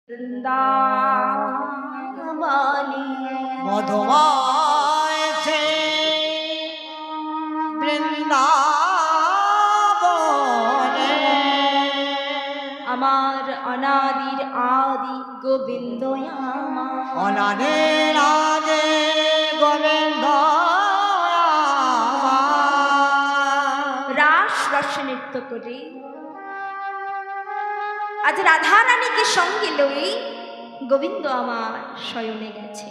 বৃন্দাবনী মধুময় সে বৃন্দাবনে আমার অনাদির আদি গোবিন্দ আমার অনাদির আদি গোবিন্দ রাস রসে নৃত্য করে আজ রাধা রানীকে সঙ্গে লই গোবিন্দ আমার শয়নে গেছে।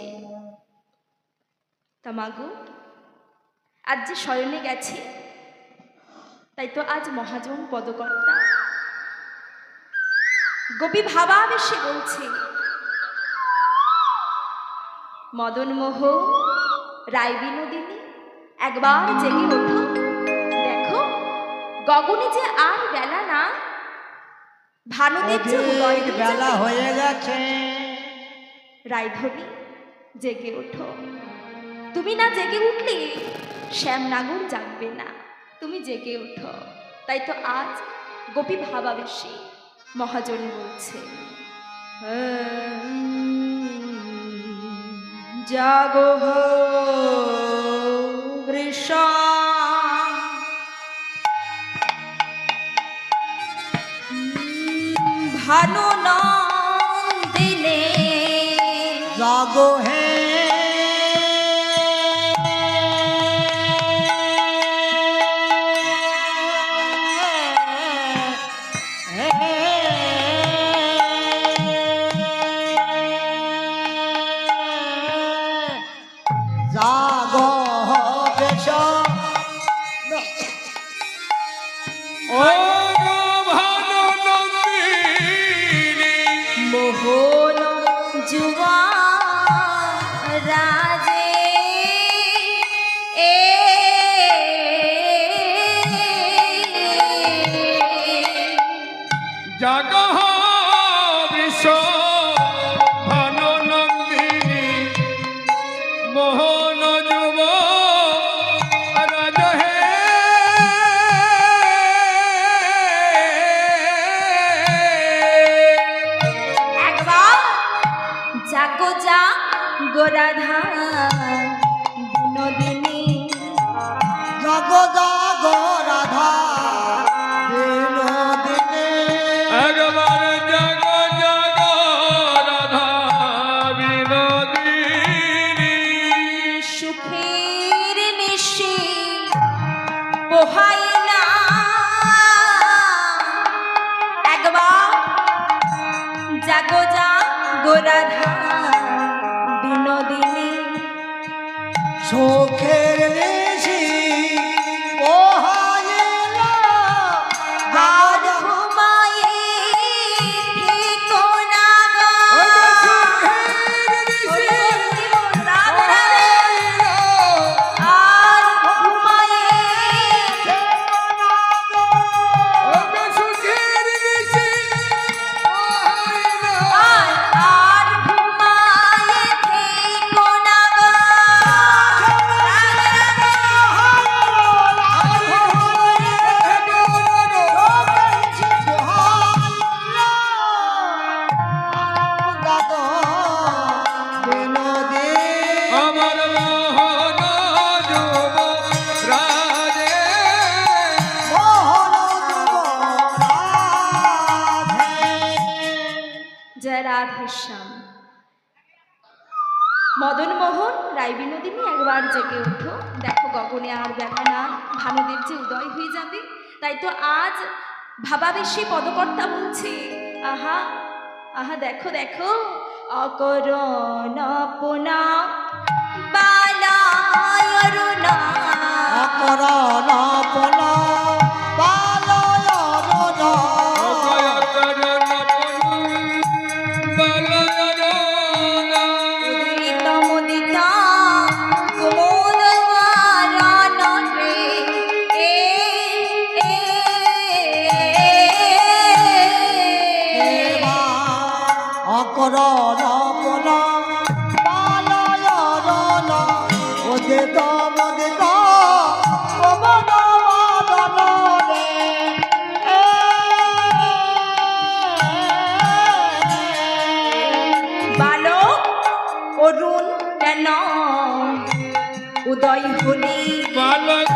তা মাগো, আজ যে শয়নে গেছে তাই তো আজ মহাজন পদকর্তা গোপী ভাবাবেশে বলছে, মদন মোহন রায় বিনোদিনী একবার জেগে ওঠো, দেখো গগনে যে আর বেলা না, ভানুদের যে উদয় বেলা হয়ে গেছে। রায়ধনী জেগে ওঠো, তুমি না জেগে উঠলে শ্যামনাগর জাগবে না, তুমি জেগে ওঠো। তাই তো আজ গোপী ভাবাবেশে মহাজন বলছে, জাগো হো বৃষ ভানু নন্দিনে, জাগো হে জাগো বেশ ও ভানু নন্দিনী মোহন যুবা রাজে জাগহ বৃষ ভানু নন্দিনী মোহন যুব রাজ হে একবার জাগো যা গোরাধা বিনোদিনী, জাগো জাগো রাধা বিনোদিনী একবার জাগ জাগ রাধা বিনোদিনী সুখের নিশি পোহাই না, একবার জাগো যা গোরাধা বিনোদিনী, সুখের নিশি পোহাইল আর ঘুমায়ে থেকো না গো। রাধে রাধে। আর ঘুমায়ে আর ঘুমায়ে থেকো না গো। রাধে আমার মোহন যুব রাজে জয় রাধেশ্যাম। মদন মোহন রায় বিনোদিনী একবার জেগে ওঠো, দেখো গগনে আর বেলা না, ভানুদেব যে উদয় হয়ে যাবে। তাই তো আজ ভাবাবেশে পদকর্তা বলছে, আহা আহা দেখো দেখো অকরণ পোনা বালায় অরুণা, উদিত মুদিত কুমুদ বরণ রে, অকরণ কেন উদয় হলি বালক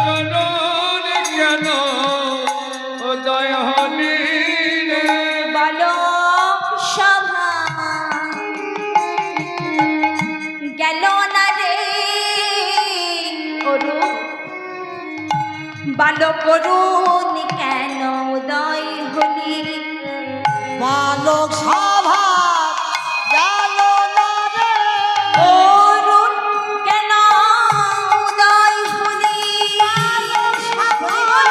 কেন উদয় হলি রে বালক সভা গেল না রে অরুণ বালক অরুণ কেন উদয় হলি বালক সভা গেল না রে অরুণ কেন উদয় হলি বালক সভার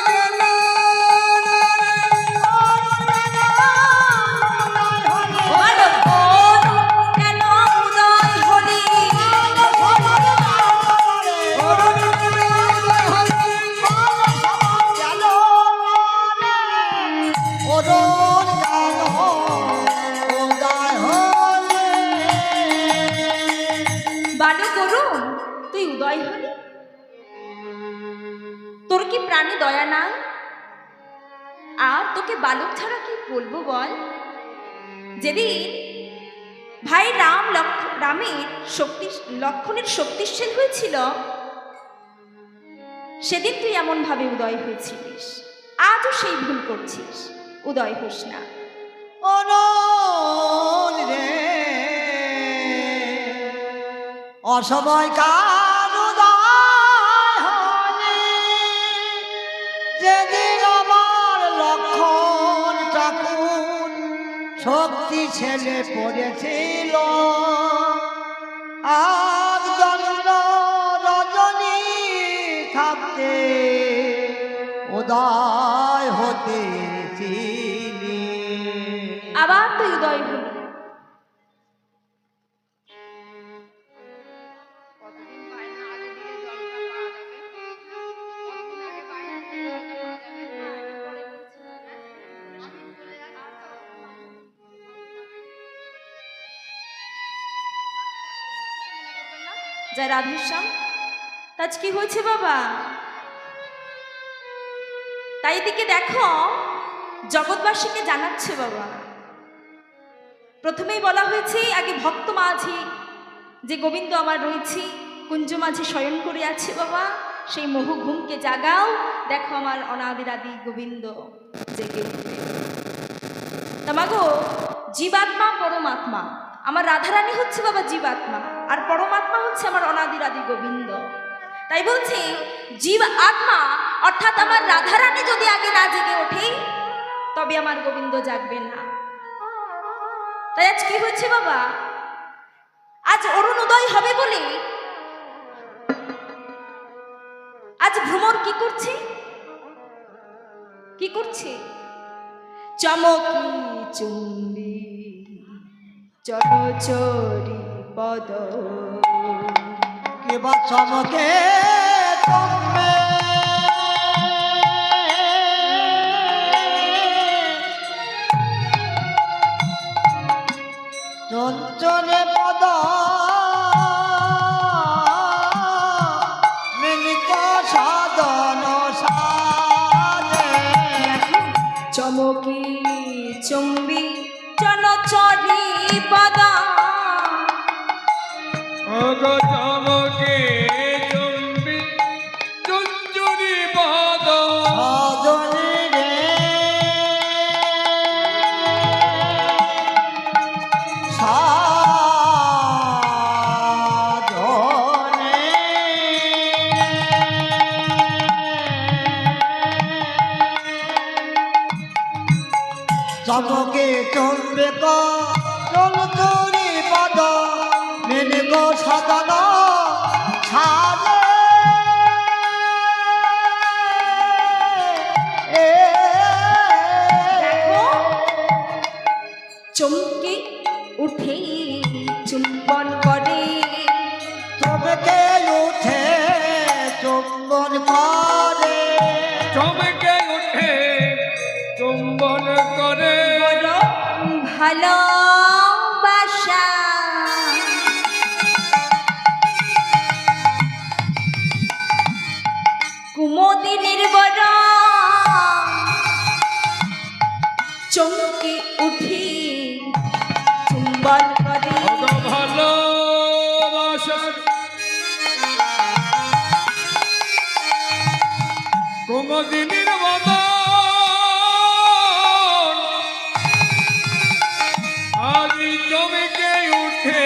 গেল বালক অরুণ কেন উদয় হলি অরুণ কেন উদয় হলে বালক অরুণ তুই উদয় হলি তোর কি প্রাণে দয়া নাই আর তোকে বালক ছাড়া কি বলবো বল যেদিন ভাই রামের লক্ষণের শক্তিশাল হয়েছিল সেদিন তুই এমন ভাবে উদয় হয়েছিলিস আজও সেই ভুল করছিস উদয় হোস না অরুণ রে অসময় কাল উদয় হলে যেদিন আমার লক্ষণ ঠাকুর শক্তি ছেলে পড়েছিল আজ দণ্ড রজনী থাকতে উদয় হতে চিনি আবার তুই উদয় হলি জয় রাধেশ্যাম আজ কি হয়েছে বাবা তাই দিকে দেখো জগৎবাসীকে জানাচ্ছে বাবা প্রথমেই বলা হয়েছে আগে ভক্ত মাঝি যে গোবিন্দ আমার রয়েছে কুঞ্জ মাঝি শয়ন করে আছে বাবা সেই মোহ ঘুমকে জাগাও দেখো আমার অনাদিরাদি গোবিন্দ জেগে উঠবে তামাগো জীবাত্মা পরমাত্মা আমার রাধারানী হচ্ছে বাবা জীবাত্মা আর পরমাত্মা হচ্ছে আমার অনাদিরাদি গোবিন্দ তাই বলছি জীব আত্মা অর্থাৎ আমার রাধারানী যদি আগে না জেগে ওঠে তবে আমার গোবিন্দ জাগবে না তাই আজ কি হচ্ছে বাবা আজ অরুণোদয় হবে বলে আজ ভ্রমর কি করছে কি করছে চমকি চুম্বি চরচরি পদ কেবা চমকে চমবে চঞ্চলে পদ মিলিত সাধন সাধে চমকি চুম্বি চরচরি পদ অগ চমকে চুম্বি চঞ্চুরি পদ সাধনে রে সাধনে চমকে চলবে চলচুরি পদ মেনে গো সাধন সাধে দেখো চমকে উঠে চুম্বন করে চমকে উঠে চুম্বন করে চমকে উঠে চুম্বন করে বড় ভালোবাসা কুমোদিনীর বড় চমকে উঠে চুম্বন করে ওগো ভালোবাসার কুমুদিনীর বদন আজি চমকে উঠে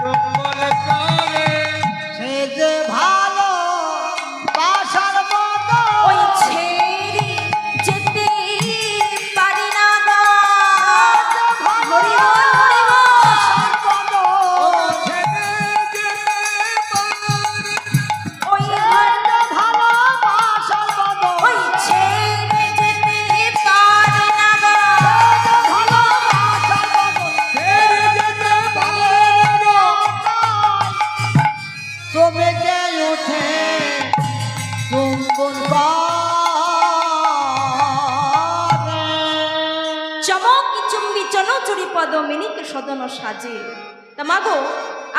চুম্বন করে সে যে ভালো বাসার মতো ওই ছেড়ে যেতে পারি না গো। হরি বল, হরি বল। ও ছেড়ে যেতে পারি ওই ভালো বাসার মতো ওই ছেড়ে যেতে পারি না গো। ভালো বাসার মতো ছেড়ে যেতে পারি না চমকে উঠে চুম্বন করে চমক চুম্বি চনচুরি পদ মিনিক সদন সাজে। তা মাগো,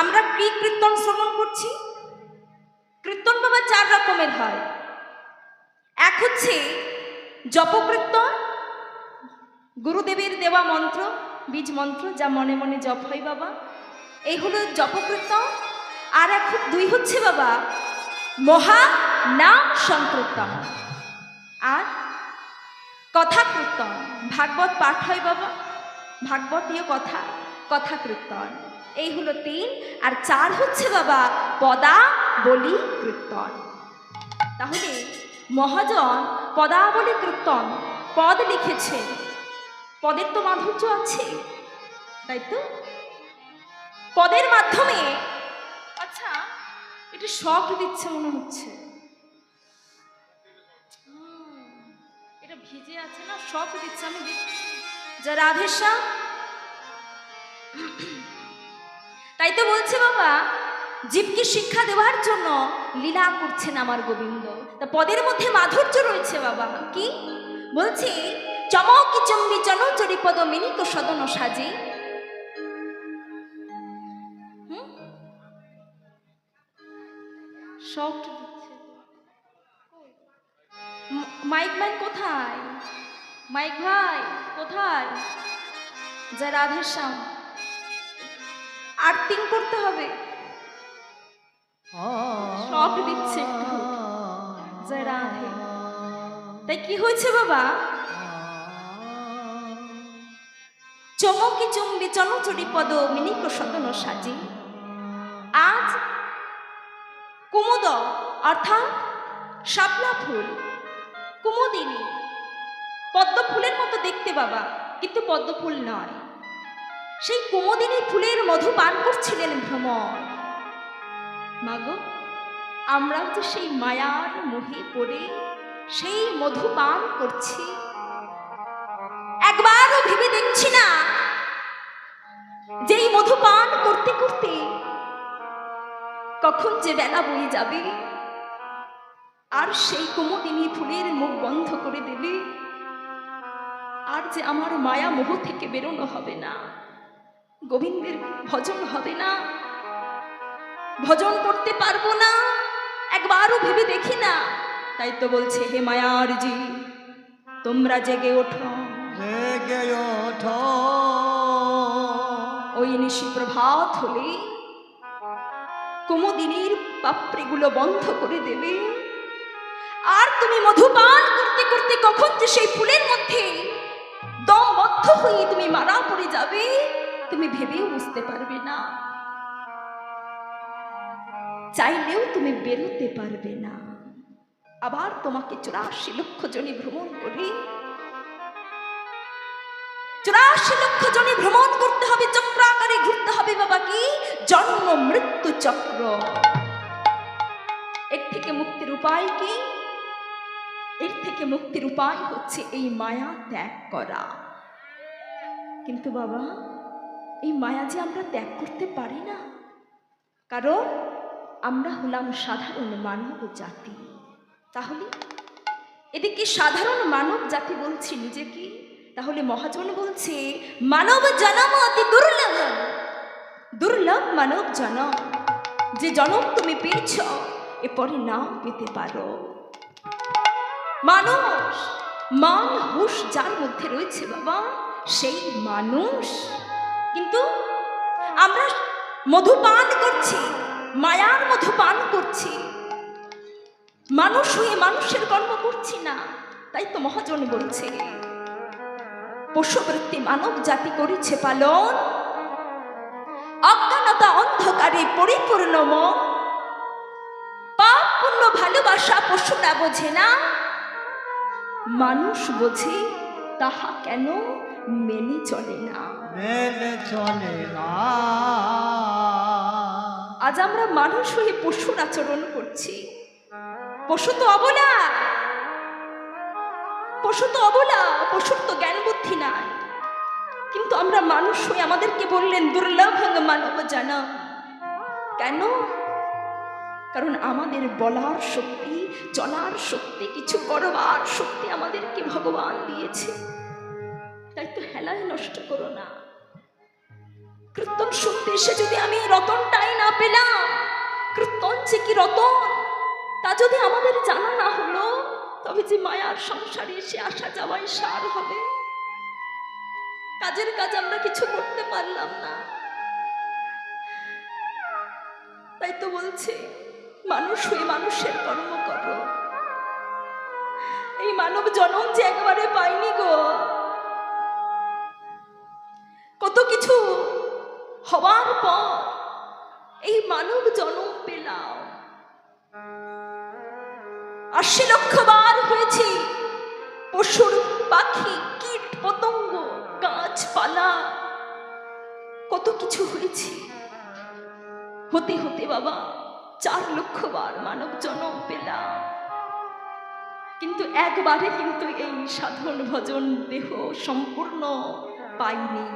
আমরা কি কীর্তন শ্রবণ করছি? কীর্তন বাবা 4 রকমের হয়। এক হচ্ছে জপকীর্তন, গুরুদেবের দেওয়া মন্ত্র, বীজ মন্ত্র যা মনে মনে জপ হয় বাবা, এই হলো জপকীর্তন। আর দুই হচ্ছে বাবা মহা নাম সংকীর্তন আর কথা কীর্তন। ভাগবত পাঠ হয় বাবা, ভাগবতীয় কথা, কথা কীর্তন। এই হলো 3। আর 4 হচ্ছে বাবা পদাবলী কীর্তন। তাহলে মহাজন পদাবলী কীর্তন পদ লিখেছে, পদের তো মাধুর্য আছে, তাই তো? পদের মাধ্যমে আচ্ছা এটা শখ দিচ্ছে মনে হচ্ছে, এটা ভিজে আছে না, শখ দিচ্ছে। আমি দেখছি যা রাধেশ্যাম, তাই তো বলছে বাবা জীবকে শিক্ষা দেওয়ার জন্য লীলা করছেন আমার গোবিন্দ। তা পদের মধ্যে মাধুর্য রয়েছে বাবা। কি বলছে? চমক চম্বি চনচরি পদ মিনিক সদন সাজে। শর্ট দিচ্ছে। মাইক ম্যান কোথায়? মাইক ভাই কোথায়? যা রাধেশ্যাম, আর্টিং করতে হবে, শর্ট দিচ্ছে একটু। জয় রাধে। তাই কি হয়েছে বাবা? চমকি চুম্বি চনচুরি পদ মিনিক সদন সাজে। আজ কুমুদ অর্থাৎ শাপলা ফুল, কুমুদিনী, পদ্ম ফুলের মতো দেখতে বাবা, কিন্তু পদ্ম ফুল নয়। সেই কুমুদিনী ফুলের মধু পান করছিলেন ভ্রমর। মাগো, আমরাও তো সেই মায়ার মোহে পড়ে সেই মধু পান করছি। একবারও ভেবে দেখছি না যেই মধু পান করতে করতে কখন যে বেলা বয়ে যাবে আর সেই কুমুদিনী ফুলের মুখ বন্ধ করে দেবে, আর যে আমার মায়া মোহ থেকে বেরোনো হবে না, গোবিন্দের ভজন হবে না, ভজন করতে পারবো না। একবারও ভেবে দেখি না। তাই তো বলছে হে মায়ার জি, তোমরা জেগে ওঠো, জেগে ওঠো। ওই নিশি প্রভাত হলে কুমুদিনীর পাপড়িগুলো বন্ধ করে দেবে, আর তুমি মধুপান করতে করতে কখন যে সেই ফুলের মধ্যে দমবদ্ধ হয়ে তুমি মারা পড়ে যাবে, তুমি ভেবেও বুঝতে পারবে না, চাইলেও তুমি বেরোতে পারবে না। আবার তোমাকে 84 লক্ষ জনে ভ্রমণ করে, 84 লক্ষ জনে ভ্রমণ করতে হবে, চক্রাকারে ঘুরতে হবে বাবা। কি জন্ম মৃত্যু চক্র। এর থেকে মুক্তির উপায় কি? এর থেকে মুক্তির উপায় হচ্ছে এই মায়া ত্যাগ করা। কিন্তু বাবা, এই মায়া যে আমরা ত্যাগ করতে পারি না, কারণ আমরা হলাম সাধারণ মানব জাতি। তাহলে এদিকে সাধারণ মানব জাতি বলছি নিজেকে, তাহলে মহাজন বলছে মানব জনম অতি দুর্লভ, দুর্লভ মানব জনম। যে জনম তুমি পেয়েছ এরপরে নাও পেতে পারো। মানুষ, মান হুঁশ যার মধ্যে রয়েছে বাবা, সেই মানুষ কিন্তু আমরা মধু পান করছি, মায়ার মধু পান করছি, মানুষ হয়ে মানুষের কর্ম করছি না। তাই তো মহাজন বলছে, পশুবৃত্তি মানব জাতি করেছে পালন, অজ্ঞানতা অন্ধকারে পরিপূর্ণ মন, পাপ পুণ্য ভালোবাসা পশুরা বোঝে না, মানুষ বোঝে তাহা কেন মেনে চলে না। মেনে চলে না। আজ আমরা মানুষ হয়ে পশুর আচরণ করছি। পশু তো অবলা, পশু তো অবলা, পশুর তো জ্ঞান বুদ্ধি নাই। কিন্তু আমরা মানুষ হয়ে আমাদেরকে বললেন দুর্লভ মানব জানা। কেন? কারণ আমাদের বলার শক্তি, চলার শক্তি, কিছু করবার শক্তি আমাদেরকে ভগবান দিয়েছে। তাই তো হেলায় নষ্ট করো না। কীর্তন শুনতে এসে যদি আমি রতনটাই না পেলাম, কীর্তন যে কি রতন তা যদি আমাদের জানা না হলো, তবে যে মায়ার সংসারে এসে আসা যাওয়াই সার হবে। কাজের কাজ আমরা কিছু করতে পারলাম না। তাই তো বলছে, মানুষ হয়ে মানুষের কর্ম করো। এই মানব জনম যে একবারে পাইনি গো, কত কিছু হবার পর এই মানব জনম পেলাম। ৮০ লক্ষ বার হয়েছি, পশুর পাখি কীট পতঙ্গ গাছপালা কত কিছু হয়েছি। হতে হতে বাবা ৪ লক্ষ বার মানব জনম পেলাম, কিন্তু একবারে কিন্তু এই সাধন ভজন দেহ সম্পূর্ণ পাইনি।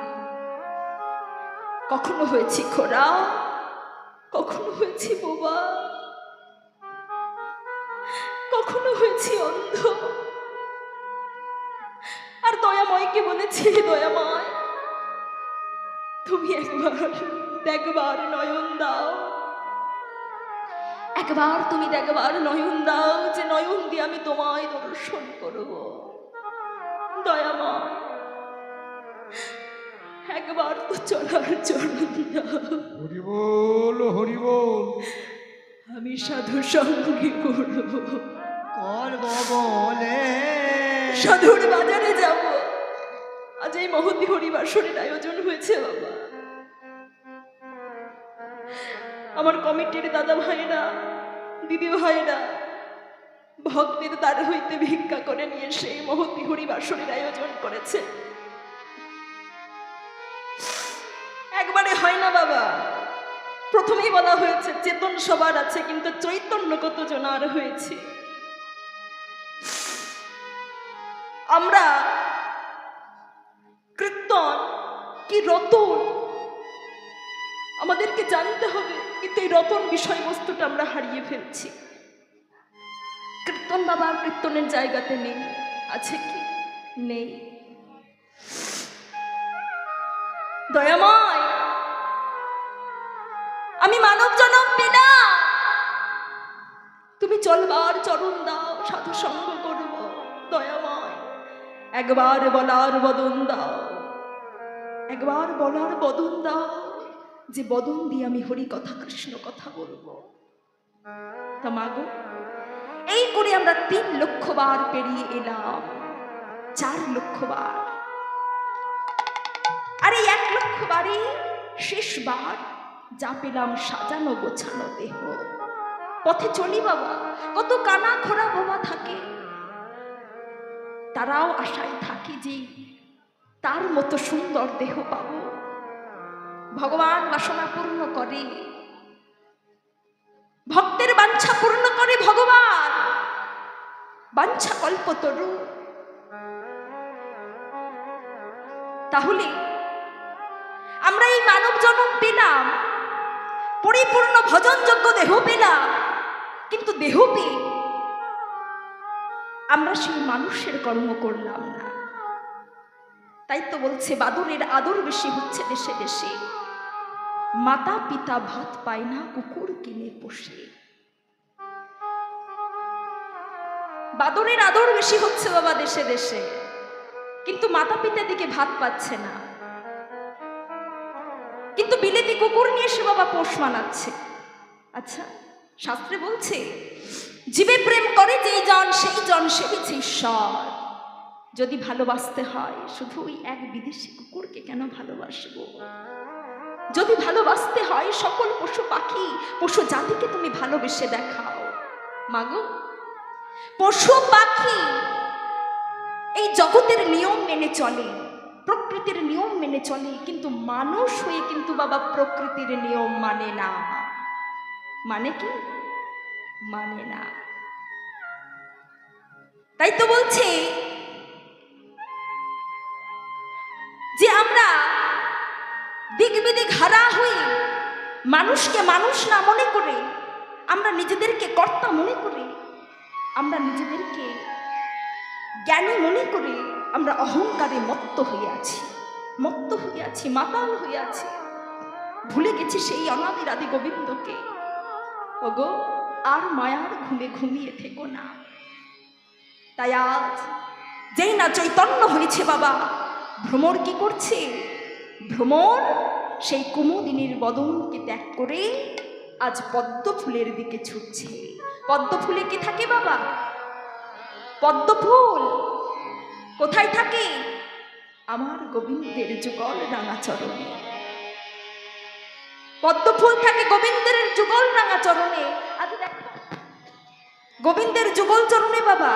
কখনো হয়েছি খোরা, কখনো হয়েছি বোবা, কখনো হয়েছি অন্ধ। আর দয়াময়কে বলেছি, দয়াময় তুমি একবার দেখবার নয়ন দাও, একবার তুমি দেখবার নয়ন দাও, যে নয়ন দিয়ে আমি তোমায় দর্শন করব। দয়াময় একবার তো চলার চরণ দাও। হরি বল, হরি বল। আমি সাধু সঙ্গে করব, করব বলে সাধুর বাজারে যাব। আজ এই মহতি হরিবাসরের আয়োজন হয়েছে বাবা। আমার কমিটির দাদা ভাইরা, দিদি ভাইরা ভক্তের দ্বার হইতে ভিক্ষা করে নিয়ে সেই মহতি হরিবাসরের আয়োজন করেছে। একবারে হয় না বাবা। প্রথমেই বলা হয়েছে চেতন সবার আছে, কিন্তু চৈতন্য কতজন আর হয়েছে। আমরা কীর্তন কি রতন আমাদেরকে জানতে হবে, কিন্তু এই রতন বিষয়বস্তুটা আমরা হারিয়ে ফেলছি। কীর্তন বাবা আর কীর্তনের জায়গাতে নেই, আছে কি? নেই। দয়াময় আমি মানব জনম পেলাম, তুমি চলবার চরণ দাও, সাধু সঙ্গ করব। দয়াময় একবার বলার বদন দাও, একবার বলার বদন দাও, যে বদন দিয়ে আমি হরি কথা কৃষ্ণ কথা বলবো। তা মাগো, এই করে আমরা ৩ লক্ষ বার পেরিয়ে এলাম, ৪ লক্ষ বার। আর এই ১ লক্ষ বারে শেষবার যা পেলাম সাজানো গোছানো দেহ। পথে চলি বাবা, কত কানা খোরা বোবা থাকে, তারাও আশায় থাকে যে তার মতো সুন্দর দেহ পাবো। ভগবান বাসনা পূর্ণ করে, ভক্তের বাঞ্ছা পূর্ণ করে ভগবান। বাঞ্ছা কল্পতরু। তাহলে আমরা এই মানব জন্ম পেলাম, পরিপূর্ণ ভজনযোগ্য দেহ পেলাম, কিন্তু দেহ পেয়ে আমরা সেই মানুষের কর্ম করলাম না। তাই তো বলছে বাদরের আদর বেশি হচ্ছে দেশে দেশে, মাতা পিতা ভাত পায় না কুকুর কিনে পোষে। বাদরের আদর বেশি হচ্ছে বাবা দেশে দেশে, কিন্তু মাতা পিতা দিকে ভাত পাচ্ছে না। কিন্তু বিলেতি কুকুর নিয়ে সে বাবা পোষ মানাচ্ছে। আচ্ছা, শাস্ত্রে বলছে জীবে প্রেম করে যেই জন সেই জন সেবিছে ঈশ্বর। যদি ভালোবাসতে হয় শুধু ওই এক বিদেশি কুকুরকে কেন ভালোবাসবো? যদি ভালোবাসতে হয় সকল পশু পাখি পশু জাতিকে তুমি ভালোবেসে দেখাও। মাগো, পশু পাখি এই জগতের নিয়ম মেনে চলে, প্রকৃতির নিয়ম মেনে চলে, কিন্তু মানুষ হয়ে কিন্তু বাবা প্রকৃতির নিয়ম মানে না। মানে কি? মানে না। তাই তো বলছে যে আমরা দিক বিদিক হারা হই, মানুষকে মানুষ না মনে করে, আমরা নিজেদেরকে কর্তা মনে করে, আমরা নিজেদেরকে জ্ঞানী মনে করে আমরা অহংকারে মত্ত হয়ে আছি, মত্ত হয়ে আছি, মাতাল হয়ে আছি, ভুলে গেছি সেই অনাদির আদি গোবিন্দকে। ওগো, আর মায়ার ঘুমে ঘুমিয়ে থেকো না। তাই আজ যেই না চৈতন্য হয়েছে বাবা, ভ্রমর কি করছে? ভ্রমর সেই কুমুদিনীর বদনকে ত্যাগ করে আজ পদ্ম ফুলের দিকে ছুটছে। পদ্ম ফুলে কি থাকে বাবা? পদ্ম ফুল কোথায় থাকে? আমার গোবিন্দের যুগল রাঙা চরণে। পদ্ম ফুল থাকে গোবিন্দের যুগল রাঙা চরণে। আজ দেখো, গোবিন্দের যুগল চরণে বাবা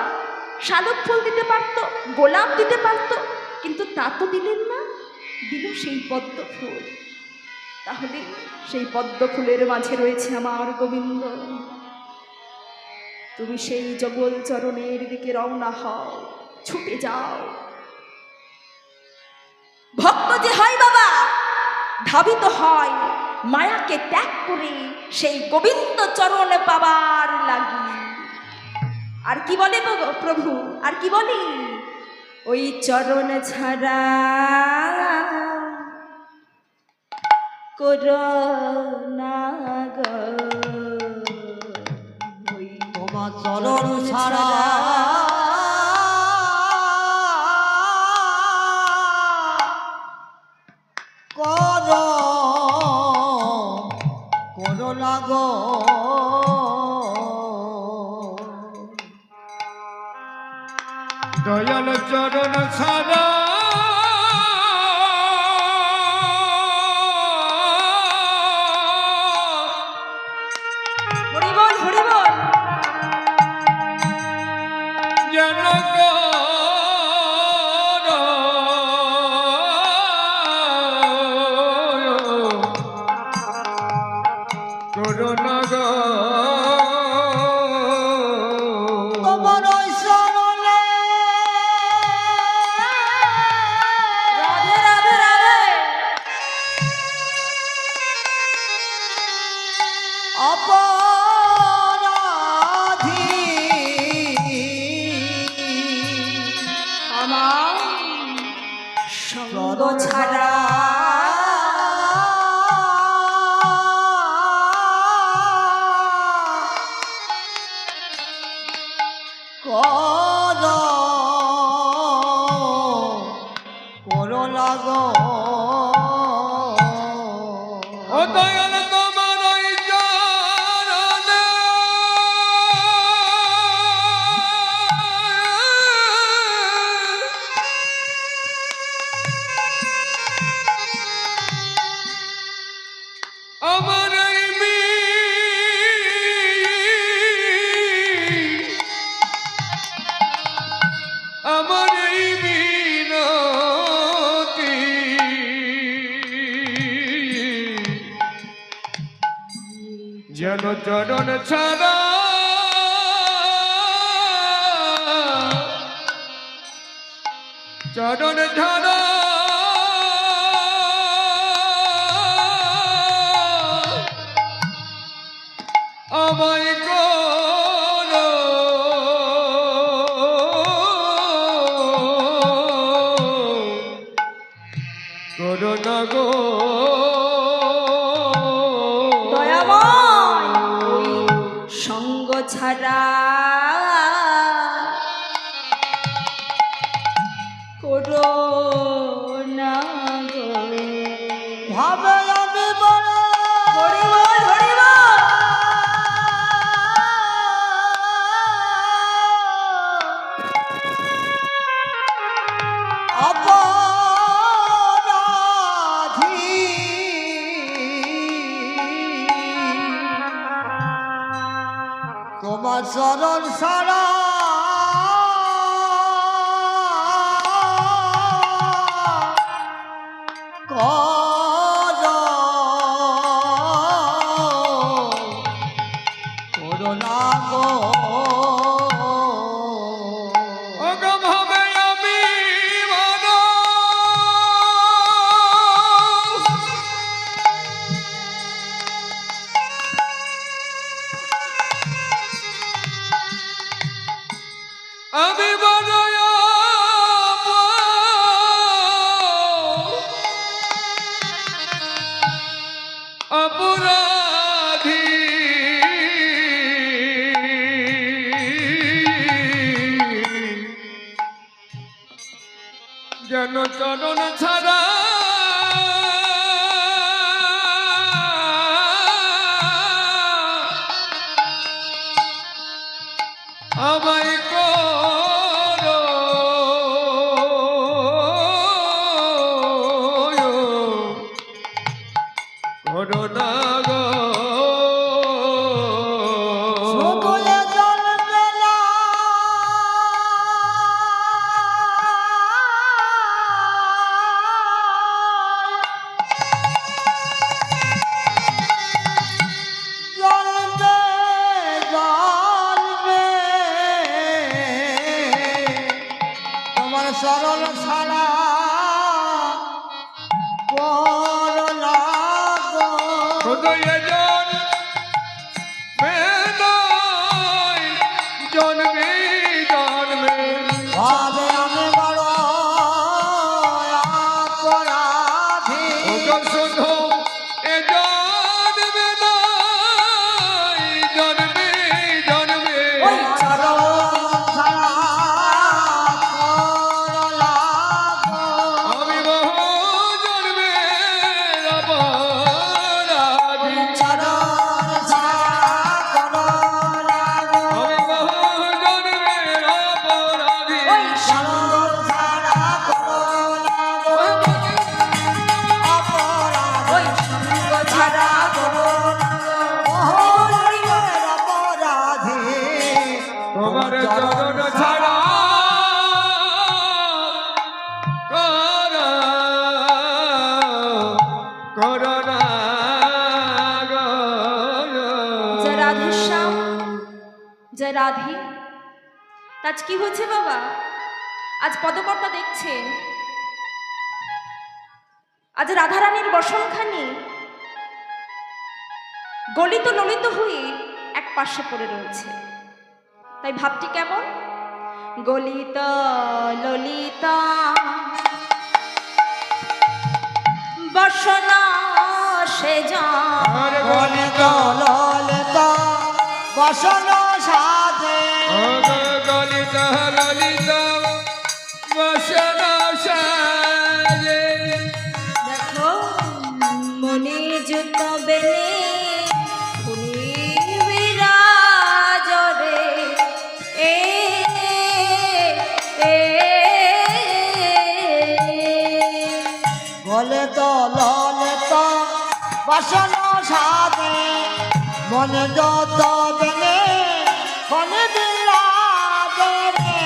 শালক ফুল দিতে পারত, গোলাপ দিতে পারত, কিন্তু তা তো দিলেন না, দিল সেই পদ্ম ফুল। তাহলে সেই পদ্ম ফুলের মাঝে রয়েছে আমার গোবিন্দ। তুমি সেই যুগল চরণের দিকে রওনা হও, ছুটে যাও। ভক্ত যে হয় বাবা, ধাবিত হয় মায়াকে ত্যাগ করে সেই গোবিন্দ চরণ পাবার লাগি। আর কি বলে প্রভু? আর কি বলে? ওই চরণ ছাড়া করোনা গো, ওই তোমার চরণ ছাড়া করো না গো। দয়াল চরণ ছাড়া হরিবল হরিবল যেন করোনা গো। তোমার ওই চরণে রাধে রাধে রাধে। অপরাধী আমার সঙ্গ ছাড়া করো না গো। ও দয়াল তোমার ওই চরণে আমার এই আমার এই মিনতি যেন চরণ ছাড়া চরণ ছাড়া আমায় করো করোনা গো। দয়াময় ওই সঙ্গ ছাড়া করো না গো। ভাবে আমি চরণ সারা করুণা গো অগম হবে আমি মানব আমি বানায় অপরাধী যেন চরণ ছাড়া আমায় করো করোনা গো সকলে জল মেলা জলবে জলবে তোমার সরল ছাড়া করলা গো হৃদয়ে জন্মে জন্মে ভাবে আমি বড় অপরাধী শুধু এ জন্মে নয় জন্মে জন্মে ওই চরণ ছাড়া করলা গো আমি বহু জন্মে অপরাধী চরণ ছাড়া করলা গো আমি বহু জন্মে অপরাধী ওই চরণ ছাড়া করলা গো অপরাধ ওই সঙ্গ ছাড়া মহরীর অপরাধী তোমার চরণ ছাড়া করোনা জয় রাধেশ্যাম জয় রাধে। আজ কি হচ্ছে বাবা? আজ পদকর্তা দেখছেন আজ রাধারানীর বসনখানি গলিত ললিত হয়ে এক পাশে পড়ে রয়েছে। তাই ভাবটি কেমন? গলিত ললিত বসনা সে যান গলিত ললিত বসন সাধে গলিত ললিত বসন সাজে দেখো মনে যুক্ত বেনে ফুনি বিরাজ রে এ এ গলিত ললিত বসন সাধে মনে যত বেলে মনে বিরাজে রে